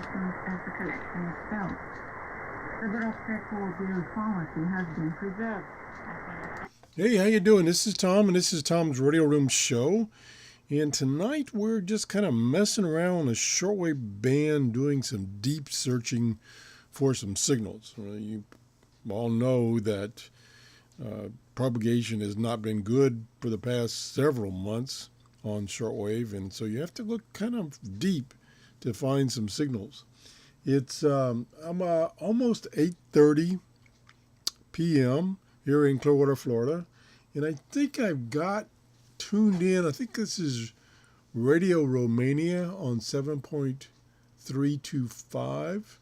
important as the collection itself. The baroque uniformity has been preserved. Hey, how you doing? This is Tom, and this is Tom's Radio Room Show. And tonight we're just kind of messing around on a shortwave band, doing some deep searching for some signals. You all know that propagation has not been good for the past several months on shortwave, and so you have to look kind of deep to find some signals. It's almost 8:30 p.m. here in Clearwater, Florida, and I think I've got tuned in. I think this is Radio Romania on 7.325,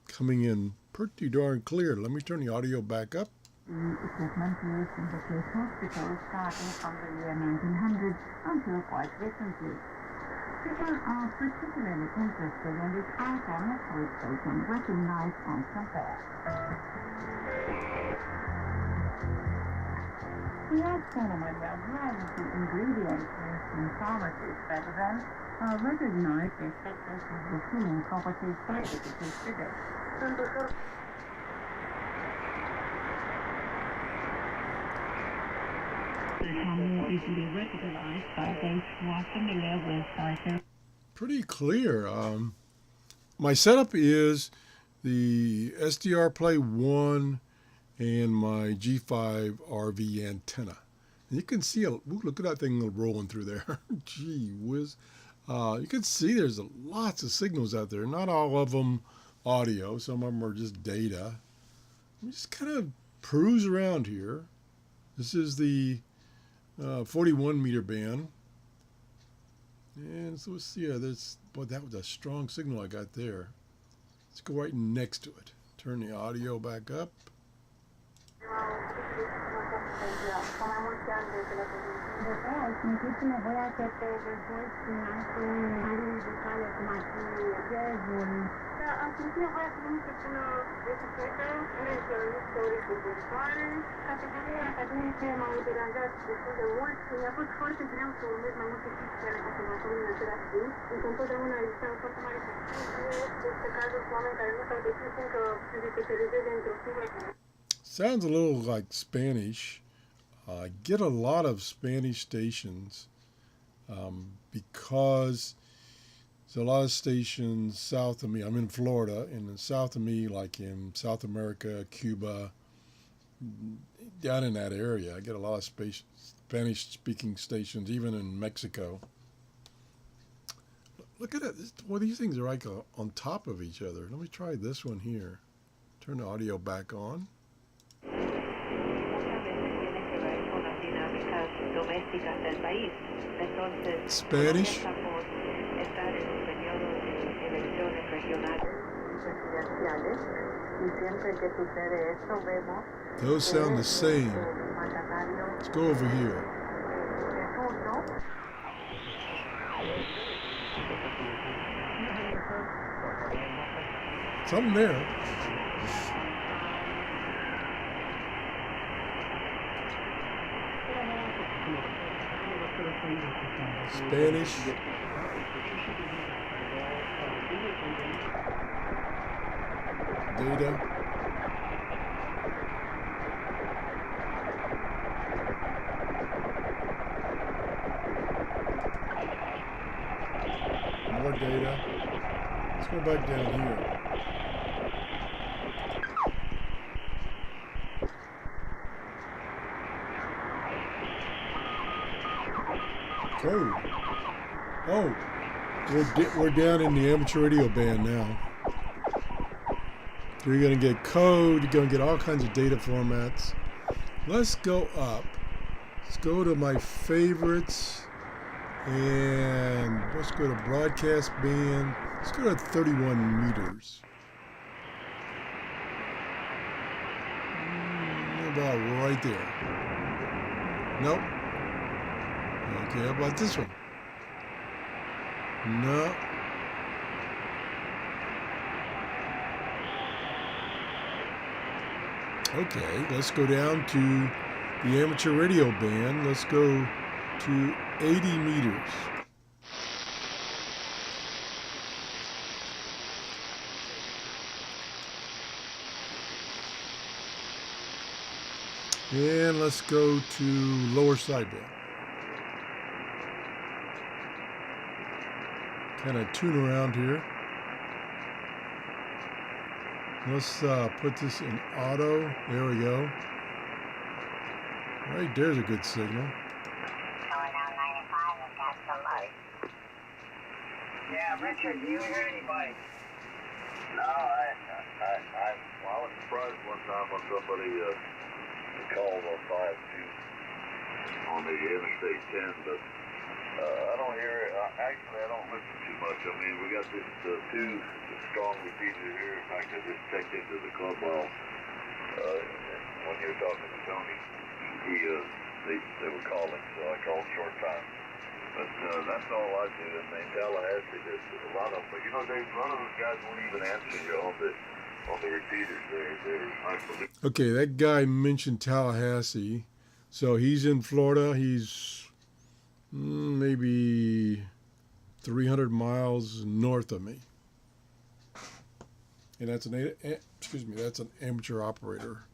coming in pretty darn clear. Let me turn the audio back up. Equipment used in the case hospitals starting from the year 1900 until quite recently. People are particularly interested in this item which they can recognize and compare. We ask gentlemen where brands and ingredients used in pharmacies better than recognize the effectiveness of the healing properties specifically today. Become easily recognized by those who are familiar with items. Pretty clear. My setup is the SDR Play 1 and my G5 RV antenna. And you can see, look at that thing rolling through there. Gee whiz. You can see there's lots of signals out there. Not all of them audio. Some of them are just data. We just kind of peruse around here. This is the 41 meter band. And so let's see, that was a strong signal I got there. Let's go right next to it. Turn the audio back up. Sounds a little like Spanish. I get a lot of Spanish stations because there's a lot of stations south of me. I'm in Florida, and south of me, like in South America, Cuba, down in that area, I get a lot of Spanish-speaking stations, even in Mexico. Look at it. Well, these things are like on top of each other. Let me try this one here. Turn the audio back on. Spanish. Those sound the same. Let's go over here. Something there. Spanish. Data. More data. Let's go back down here. Code. Oh, we're down in the amateur radio band now. So you're going to get code. You're going to get all kinds of data formats. Let's go up. Let's go to my favorites. And let's go to broadcast band. Let's go to 31 meters. About right there. Nope. Okay, how about this one? No. Okay, let's go down to the amateur radio band. Let's go to 80 meters. And let's go to lower sideband. Kind of tune around here. Let's put this in auto. There we go. Right there's a good signal. Yeah, Richard, do you hear anybody? No, I was surprised one time when somebody called on 52 on the Interstate 10, but I don't hear it. Actually, I don't listen too much. I mean, we got this two strong repeaters here. In fact, I just checked into the club while when you were talking to Tony, they were calling, so I called short time. But that's all I do. And in Tallahassee, there's a lot of them. But you know, Dave, a lot of those guys won't even answer you on the repeaters. They're unbelievable. Okay, that guy mentioned Tallahassee. So he's in Florida. He's maybe 300 miles north of me. And that's that's an amateur operator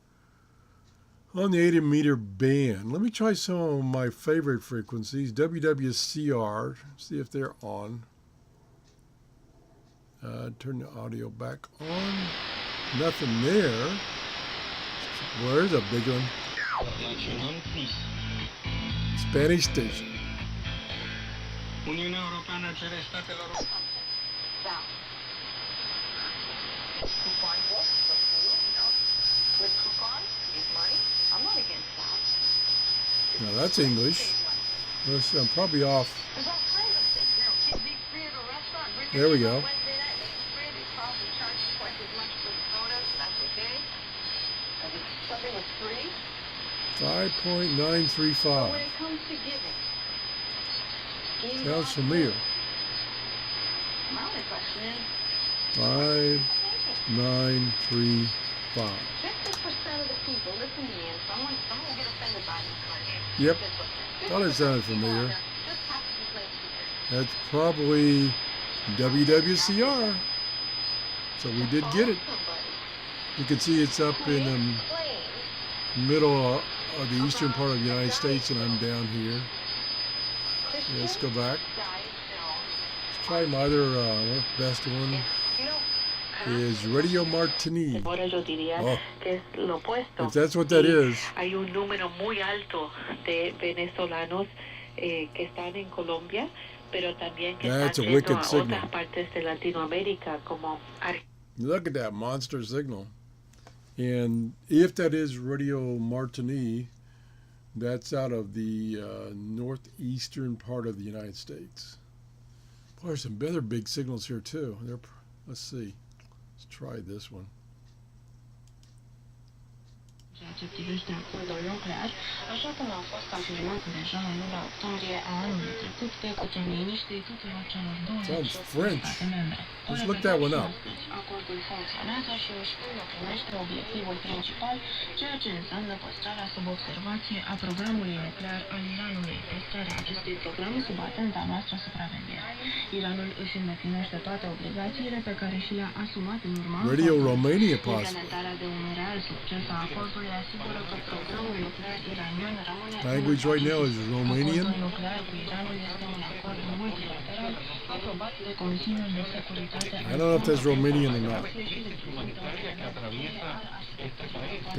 on the 80 meter band. Let me try some of my favorite frequencies. WWCR, see if they're on. Turn the audio back on. Nothing there. Where's a big one? Spanish station. Uniunea Europeană cere statelor With coupons, give money. I'm not against that. Now that's English. I'm probably off. There's all kinds of things. You know, kids eat free at a restaurant. There we go. Wednesday night, they eat free. They probably charge twice as much for the sodas. That's okay. If something was free. 5.935. But when it comes to giving, Sounds familiar. my only question is, 5.935. 50% of the people listen to me, and someone get offended by this. Yep. Thought it sounded familiar. Just have to be placed here. That's probably WWCR. So we did get it. You can see it's up in the middle of the eastern part of the United States, and I'm down here. Let's go back. Let's try my other best one. Is Radio Martini. Ahora yo diría que es lo opuesto. If that's what that is. Hay un número muy alto de venezolanos que están en Colombia, pero también que están yendo a otras partes de Latinoamérica como Look at that monster signal. And if that is Radio Martini, that's out of the northeastern part of the United States. Boy, there's some other big signals here too. Let's see. Let's try this one. Ceea ce privește acordul nuclear, așa cum a fost afirmat deja în luna octombrie a anului trecut de către miniștrii tuturor celor 28 state membre. Let's look that one up. Acordul funcționează și își îndeplinește obiectivul principal, ceea ce înseamnă păstrarea sub observație a programului nuclear al Iranului, păstrarea acestui program sub atenta noastră supraveghere. Iranul își îndeplinește toate obligațiile pe care și le-a asumat în urma Radio Romania, possibly. Implementarea de un real succes a acordului asigură că programul nuclear iranian rămâne Language right now is Romanian. Acordul nuclear cu Iranul este un acord multilateral aprobat de Consiliul de Securitate. I don't know if that's Romanian or not.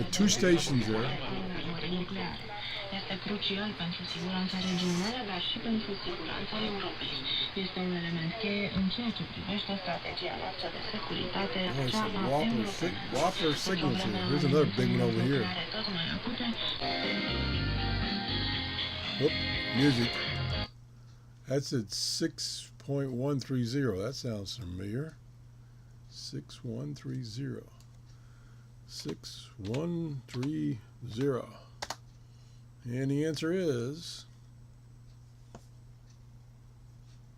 The two stations there. Este crucial pentru siguranța regională, dar și pentru siguranța Europei. Este un element cheie în ceea ce privește strategia noastră de securitate. Whopper signals here. Here's another big one over here. Whoop, music. That's at 6.130. That sounds familiar. 6130. 6130. And the answer is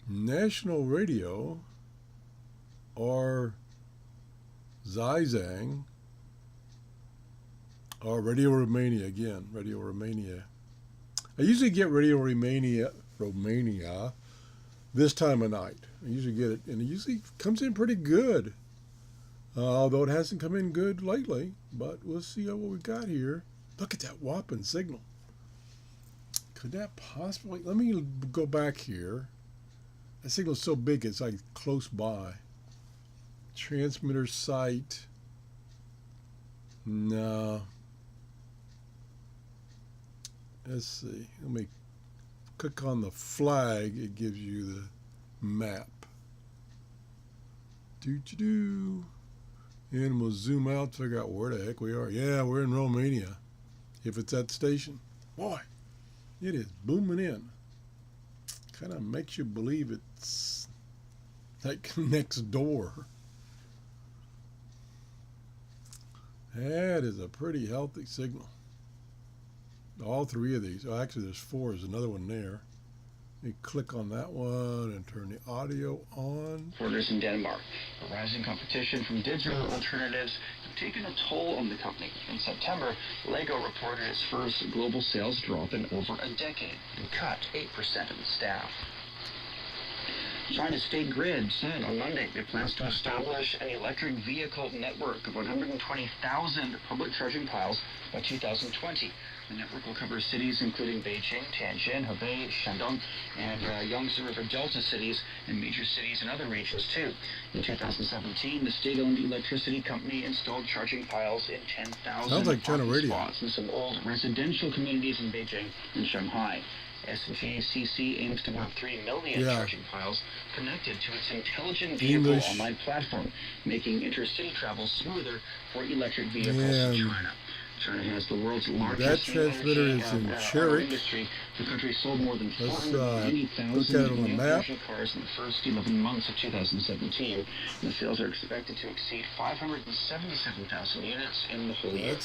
National Radio or Zizang or Radio Romania again. Radio Romania. I usually get Radio Romania this time of night. I usually get it, and it usually comes in pretty good. Although it hasn't come in good lately, but we'll see what we got here. Look at that whopping signal. Could that possibly... Let me go back here. That signal's so big it's like close by. Transmitter site. No. Let's see. Let me click on the flag. It gives you the map. And we'll zoom out, figure out where the heck we are. Yeah, we're in Romania. If it's that station. Boy, it is booming in. Kind of makes you believe it's like next door. That is a pretty healthy signal. All three of these. Oh, actually, there's four. There's another one there. You click on that one and turn the audio on. Orders in Denmark. A rising competition from digital alternatives have taken a toll on the company. In September, Lego reported its first global sales drop in over a decade and cut 8% of its staff. China's State Grid said on Monday it plans to establish an electric vehicle network of 120,000 public charging piles by 2020. The network will cover cities including Beijing, Tianjin, Hebei, Shandong, and Yangtze River Delta cities, and major cities in other regions too. In 2017, the state-owned electricity company installed charging piles in 10,000 Sounds like China radio. spots in some old residential communities in Beijing and Shanghai. SGCC aims to have 3 million charging piles connected to its intelligent vehicle online platform, making intercity travel smoother for electric vehicles in China. China has the world's largest transmitter is in Cherry. industry. The country sold more than Let's 490,000 new commercial cars in the first 11 months of 2017. And the sales are expected to exceed 577,000 units in the whole year.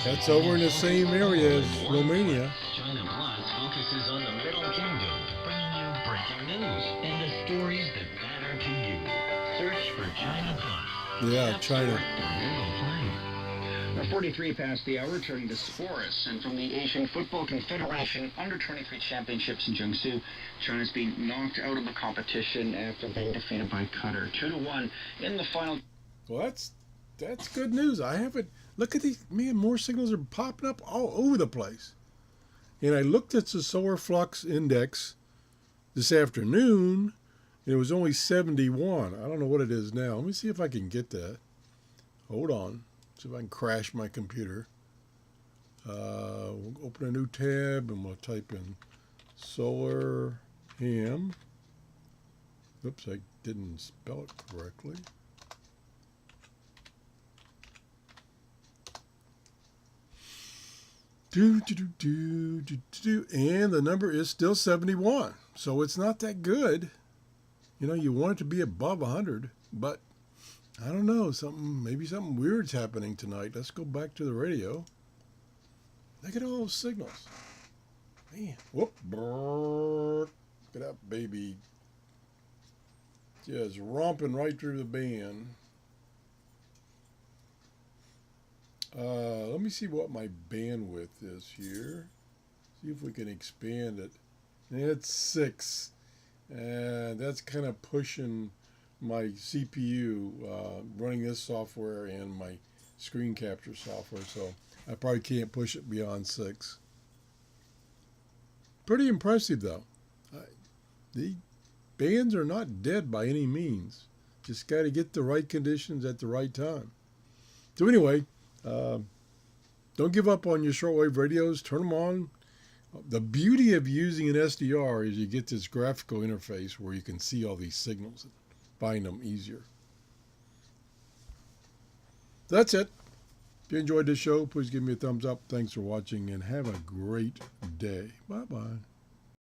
That's over in the same area as Romania. China Plus focuses on the Middle Kingdom, bringing you breaking news and the stories that matter to you. Search for China Plus. Yeah, China. 43 past the hour, turning to sports. And from the Asian Football Confederation Under-23 Championships in Jiangsu, China's been knocked out of the competition after being defeated by Qatar 2-1 in the final. Well, that's good news. I haven't... Look at these, man, more signals are popping up all over the place. And I looked at the solar flux index this afternoon, and it was only 71. I don't know what it is now. Let me see if I can get that. Hold on. See if I can crash my computer. We'll open a new tab, and we'll type in solar ham. Oops, I didn't spell it correctly. And the number is still 71. So it's not that good. You know, you want it to be above 100, but I don't know, maybe something weird's happening tonight. Let's go back to the radio. Look at all those signals. Man, whoop, look at that baby. Just romping right through the band. Let me see what my bandwidth is here. See if we can expand it. It's 6. And that's kind of pushing my CPU running this software and my screen capture software. So I probably can't push it beyond 6. Pretty impressive though. The bands are not dead by any means. Just got to get the right conditions at the right time. So anyway, don't give up on your shortwave radios. Turn them on. The beauty of using an SDR is you get this graphical interface where you can see all these signals and find them easier. That's it. If you enjoyed this show, please give me a thumbs up. Thanks for watching and have a great day. Bye-bye.